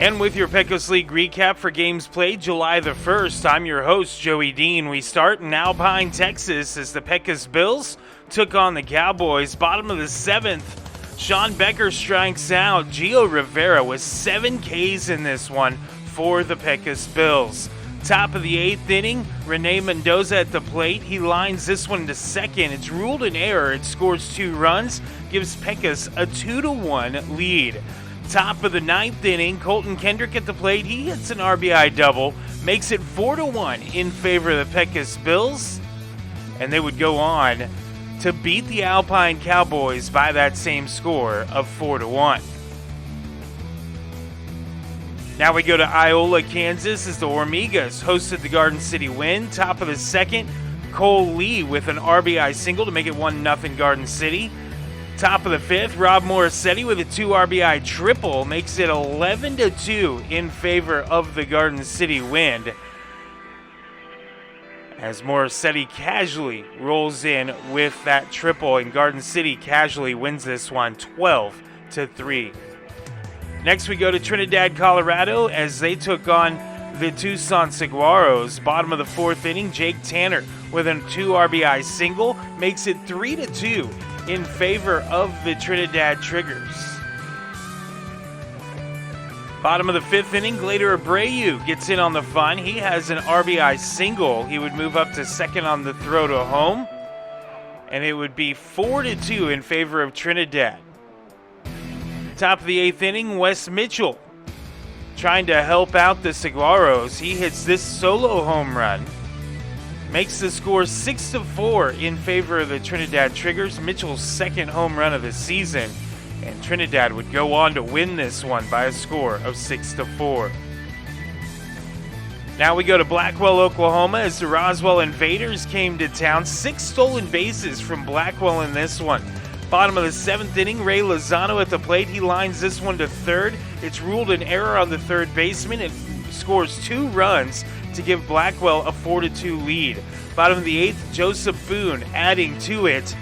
And with your Pecos League recap for games played July the 1st, I'm your host, Joey Dean. We start in Alpine, Texas as the Pecos Bills took on the Cowboys. Bottom of the 7th, Sean Becker strikes out. Gio Rivera with 7 Ks in this one for the Pecos Bills. Top of the 8th inning, Rene Mendoza at the plate. He lines this one to second. It's ruled an error. It scores 2 runs, gives Pecos a 2-1 lead. Top of the 9th inning, Colton Kendrick at the plate. He hits an RBI double, makes it 4-1 in favor of the Pecos Bills. And they would go on to beat the Alpine Cowboys by that same score of 4-1. Now we go to Iola, Kansas as the Hormigas hosted the Garden City Wind. Top of the 2nd, Cole Lee with an RBI single to make it 1-0 Garden City. Top of the 5th, Rob Morissetti with a 2 RBI triple makes it 11-2 in favor of the Garden City Wind. As Morissetti casually rolls in with that triple, and Garden City casually wins this one 12-3. Next we go to Trinidad, Colorado as they took on the Tucson Saguaros. Bottom of the 4th inning, Jake Tanner with a 2 RBI single makes it 3-2 in favor of the Trinidad Triggers. Bottom of the 5th inning, Glader Abreu gets in on the fun. He has an RBI single. He would move up to second on the throw to home, and it would be 4-2 in favor of Trinidad. Top of the 8th inning, Wes Mitchell trying to help out the Saguaros. He hits this solo home run, makes the score 6-4 in favor of the Trinidad Triggers. Mitchell's 2nd home run of the season, and Trinidad would go on to win this one by a score of 6-4. Now we go to Blackwell, Oklahoma as the Roswell Invaders came to town. 6 stolen bases from Blackwell in this one. Bottom of the 7th inning, Ray Lozano at the plate. He lines this one to third. It's ruled an error on the third baseman. It scores 2 runs to give Blackwell a 4-2 lead. Bottom of the 8th, Joseph Boone adding to it.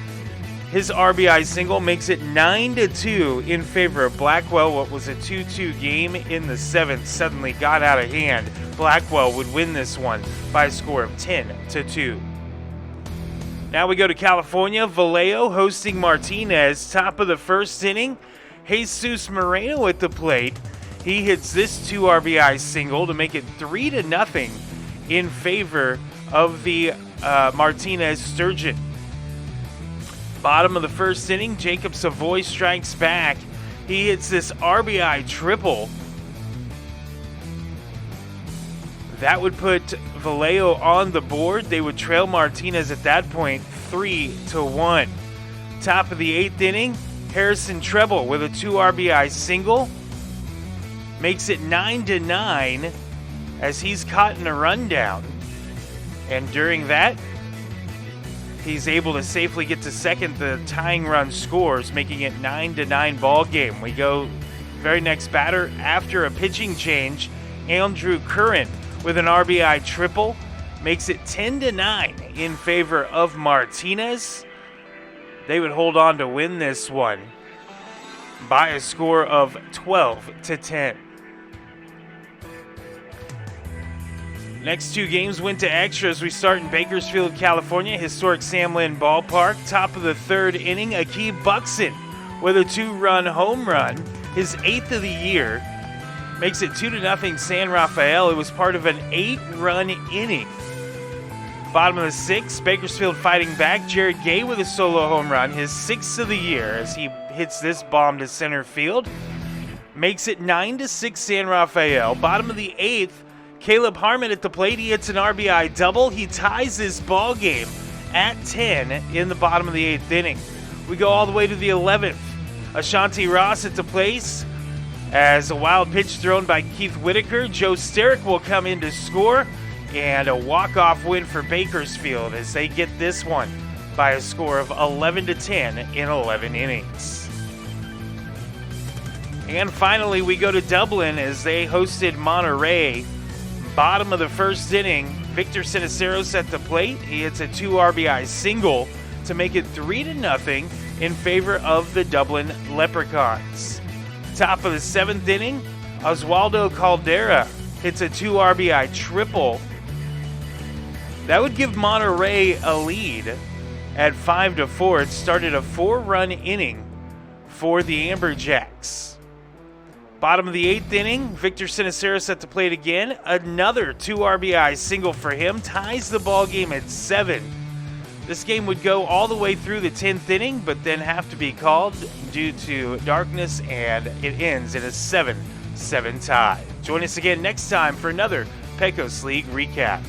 His RBI single makes it 9-2 in favor of Blackwell. What was a 2-2 game in the 7th suddenly got out of hand. Blackwell would win this one by a score of 10-2. Now we go to California, Vallejo hosting Martinez. Top of the 1st inning, Jesus Moreno at the plate. He hits this 2 RBI single to make it 3-0 in favor of the Martinez Sturgeon. Bottom of the 1st inning, Jacob Savoy strikes back. He hits this RBI triple. That would put Vallejo on the board. They would trail Martinez at that point 3-1. Top of the 8th inning, Harrison Treble with a 2 RBI single makes it 9-9 as he's caught in a rundown. And during that, he's able to safely get to second. The tying run scores, making it 9-9 ball game. We go very next batter after a pitching change. Andrew Curran with an RBI triple makes it 10-9 in favor of Martinez. They would hold on to win this one by a score of 12-10. Next 2 games went to extras. We start in Bakersfield, California, historic Sam Lynn Ballpark. Top of the 3rd inning, Akeem Buxton with a 2-run home run, his 8th of the year, makes it 2-0 San Rafael. It was part of an 8-run inning. Bottom of the 6th, Bakersfield fighting back. Jared Gay with a solo home run, his 6th of the year, as he hits this bomb to center field. Makes it 9-6 San Rafael. Bottom of the 8th, Caleb Harmon at the plate. He hits an RBI double. He ties this ball game at 10 in the bottom of the 8th inning. We go all the way to the 11th. Ashanti Ross at the plate as a wild pitch thrown by Keith Whitaker. Joe Sterick will come in to score, and a walk-off win for Bakersfield as they get this one by a score of 11-10 in 11 innings. And finally, we go to Dublin as they hosted Monterey. Bottom of the 1st inning, Victor Siniceros at the plate. He hits a 2 RBI single to make it 3-0 in favor of the Dublin Leprechauns. Top of the 7th inning, Oswaldo Caldera hits a 2 RBI triple. That would give Monterey a lead at 5-4. It started a 4-run inning for the Amberjacks. Bottom of the 8th inning, Victor Siniceros at the plate again. Another 2 RBI single for him, ties the ball game at 7. This game would go all the way through the 10th inning, but then have to be called due to darkness, and it ends in a 7-7 tie. Join us again next time for another Pecos League recap.